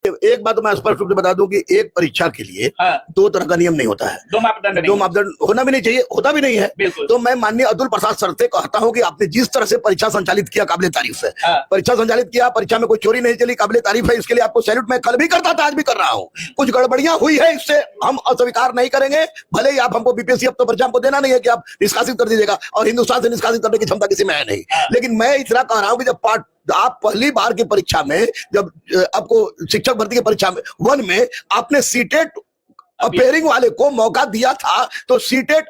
एक बात तो मैं स्पष्ट रूप से बता दूं कि एक परीक्षा के लिए दो तरह का नियम नहीं होता है, दो मापदंड होना भी नहीं चाहिए, होता भी नहीं है। तो मैं माननीय अतुल प्रसाद सर से कहता हूं कि आपने जिस तरह से परीक्षा संचालित किया काबिले तारीफ है। परीक्षा संचालित किया, परीक्षा में कोई चोरी नहीं चली, काबिले तारीफ है, इसके लिए आपको सैल्यूट मैं कल भी करता था, आज भी कर रहा हूं। कुछ गड़बड़ियां हुई है, इससे हम अस्वीकार नहीं करेंगे। भले ही आप हमको बीपीएससी अब तो परीक्षा हमको देना नहीं है कि आप निष्कासित कर दीजिएगा, और हिंदुस्तान से निष्कासित करने की क्षमता किसी में है नहीं। लेकिन मैं इतना कह रहा हूं कि जब आप पहली बार की परीक्षा में, जब आपको शिक्षक भर्ती की परीक्षा में 1 में आपने सीटेट अपेयरिंग वाले को मौका दिया था, तो सीटेट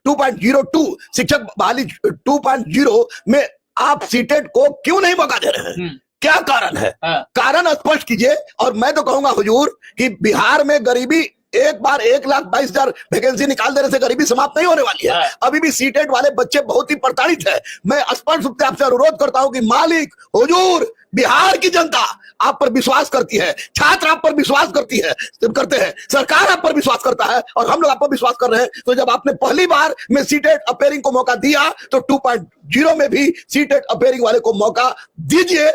2.02 शिक्षक बहाली 2.0 में आप सीटेट को क्यों नहीं मौका दे रहे हैं? क्या कारण है? कारण स्पष्ट कीजिए। और मैं तो कहूंगा हुजूर कि बिहार में गरीबी एक बार 1,22,000 वैकेंसी निकाल देने से गरीबी समाप्त नहीं होने वाली है। अभी भी सीटेट वाले बच्चे बहुत ही प्रताड़ित है। मैं स्पष्ट रूप से आपसे अनुरोध करता हूं कि मालिक हुजूर, बिहार की जनता आप पर विश्वास करती है, छात्र आप पर विश्वास करते हैं, सरकार आप पर विश्वास करता है, और हम लोग आप पर विश्वास कर रहे हैं। तो जब आपने पहली बार में सीटेट अपेयरिंग को मौका दिया, तो 2.0 में भी सीटेट अपेयरिंग वाले को मौका दीजिए।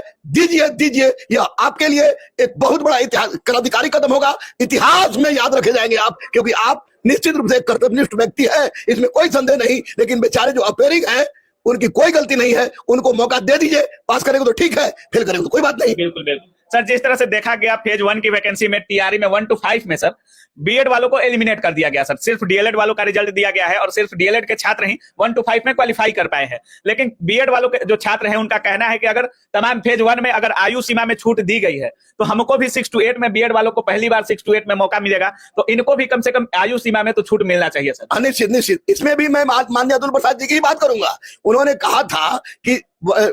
यह आपके लिए एक बहुत बड़ा क्रांतिकारी कदम होगा, इतिहास में याद रखे जाएंगे आप, क्योंकि आप निश्चित रूप से एक कर्तव्यनिष्ठ व्यक्ति है, इसमें कोई संदेह नहीं। लेकिन बेचारे जो अपेयरिंग है, उनकी कोई गलती नहीं है, उनको मौका दे दीजिए। पास करेंगे तो ठीक है, फेल करेंगे तो कोई बात नहीं। बिल्कुल बिल्कुल सर, जिस तरह से देखा गया फेज 1 की वैकेंसी में टीआरई में 1 to 5 में सर बीएड वालों को एलिमिनेट कर दिया गया सर, सिर्फ डीएलएड वालों का रिजल्ट दिया गया है, और सिर्फ डीएलएड के छात्र ही 1 to 5 में क्वालिफाई कर पाए हैं। लेकिन बीएड वालों के जो छात्र हैं, उनका कहना है कि अगर तमाम फेज 1 में अगर आयु सीमा में छूट दी गई है, तो हमको भी 6 to 8 में बीएड वालों को पहली बार 6 to 8 में मौका मिलेगा, तो इनको भी कम से कम आयु सीमा में तो छूट मिलना चाहिए सर। निश्चित। इसमें भी मैं माननीय अतुल प्रसाद जी की बात करूंगा। उन्होंने कहा था कि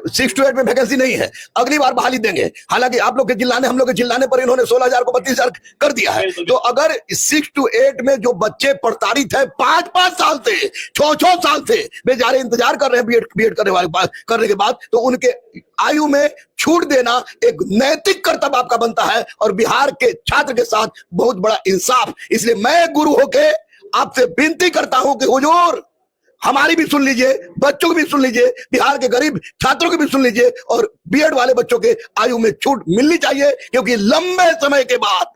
6 to 8 में वैकेंसी नहीं है, अगली बार बहाली देंगे। हालांकि आप लोग के चिल्लाने, हम लोग के चिल्लाने पर इन्होंने 16,000 को 32,000 कर दिया है। तो अगर 6 to 8 में जो बच्चे प्रताड़ित है 5-5 साल से, 6-6 साल से बेचारे इंतजार कर रहे हैं बीएड करने के बाद, तो उनके आयु में छूट देना एक नैतिक कर्तव्य आपका बनता है, और बिहार के छात्र के साथ बहुत बड़ा इंसाफ। इसलिए मैं गुरु होके आपसे विनती करता हूं कि हुजूर, हमारी भी सुन लीजिए, बच्चों की भी सुन लीजिए, बिहार के गरीब छात्रों की भी सुन लीजिए, और बीएड वाले बच्चों के आयु में छूट मिलनी चाहिए, क्योंकि लंबे समय के बाद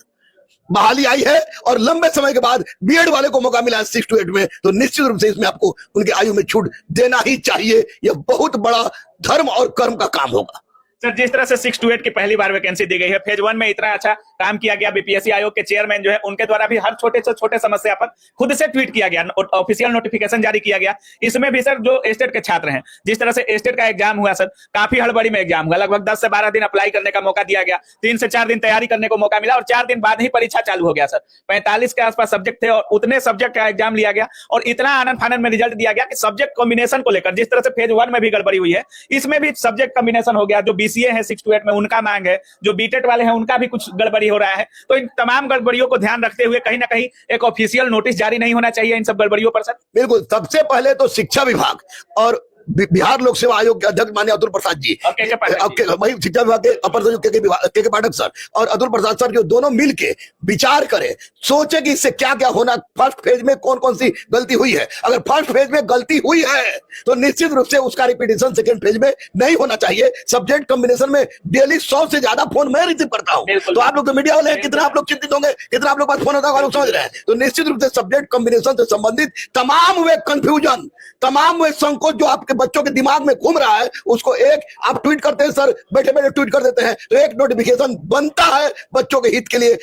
बहाली आई है, और लंबे समय के बाद बीएड वाले को मौका मिला है 6 to 8 में, तो निश्चित रूप से इसमें आपको उनके आयु में छूट देना ही चाहिए। यह बहुत बड़ा धर्म और कर्म का काम होगा। सर, जिस तरह से 6 to 8 की पहली बार वैकेंसी दी गई है, फेज 1 में इतना अच्छा काम किया गया, बीपीएससी आयोग के चेयरमैन जो है, उनके द्वारा भी हर छोटे से छोटे समस्या पर खुद से ट्वीट किया गया, ऑफिशियल नोटिफिकेशन जारी किया गया। इसमें भी सर जो स्टेट के छात्र हैं, जिस तरह से स्टेट का एग्जाम हुआ सर, काफी हड़बड़ी में एग्जाम हुआ, लगभग 10 से 12 दिन अप्लाई करने का मौका दिया गया, 3 से 4 दिन तैयारी करने को मौका मिला, और 4 दिन बाद ही परीक्षा चालू हो गया सर। 45 के आसपास सब्जेक्ट थे, और उतने सब्जेक्ट का एग्जाम लिया गया, और इतना आनंद फानंद में रिजल्ट दिया गया कि सब्जेक्ट कॉम्बिनेशन को लेकर जिस तरह से फेज 1 में भी गड़बड़ी हुई है, इसमें भी सब्जेक्ट कॉम्बिनेशन हो गया। जो बीसीए है 6 to 8 में, उनका मांग है, जो बीटेट वाले हैं उनका भी कुछ गड़बड़ी हो रहा है। तो इन तमाम गड़बड़ियों को ध्यान रखते हुए कहीं ना कहीं एक ऑफिशियल नोटिस जारी नहीं होना चाहिए इन सब गड़बड़ियों पर सर? बिल्कुल। सबसे पहले तो शिक्षा विभाग और बिहार लोक सेवा आयोग के अध्यक्ष माननीय अतुल प्रसाद जी, वही शिक्षा विभाग के अपर सचिव के पाठक सर और अतुल प्रसाद सर, जो दोनों मिलके विचार करें, सोचे कि इससे क्या क्या होना, फर्स्ट फेज में कौन कौन सी गलती हुई है। अगर फर्स्ट फेज में गलती हुई है, तो निश्चित रूप से उसका रिपीटेशन सेकंड फेज में नहीं होना चाहिए। सब्जेक्ट कॉम्बिनेशन में डेली 100 से ज्यादा फोन मैं रिसीव करता हूँ, तो आप लोग तो मीडिया वाले हैं, कितना आप लोग चिंतित होंगे, कितना आप लोग पास फोन होता है, समझ रहे हैं। तो निश्चित रूप से सब्जेक्ट कॉम्बिनेशन से संबंधित तमाम वे कंफ्यूजन, तमाम वे संकोच जो आपके बच्चों के दिमाग में घूम रहा है, उसको एक आप ट्वीट करते हैं सर, बैठे बैठे ट्वीट कर देते हैं, तो एक नोटिफिकेशन बनता है बच्चों के हित के लिए।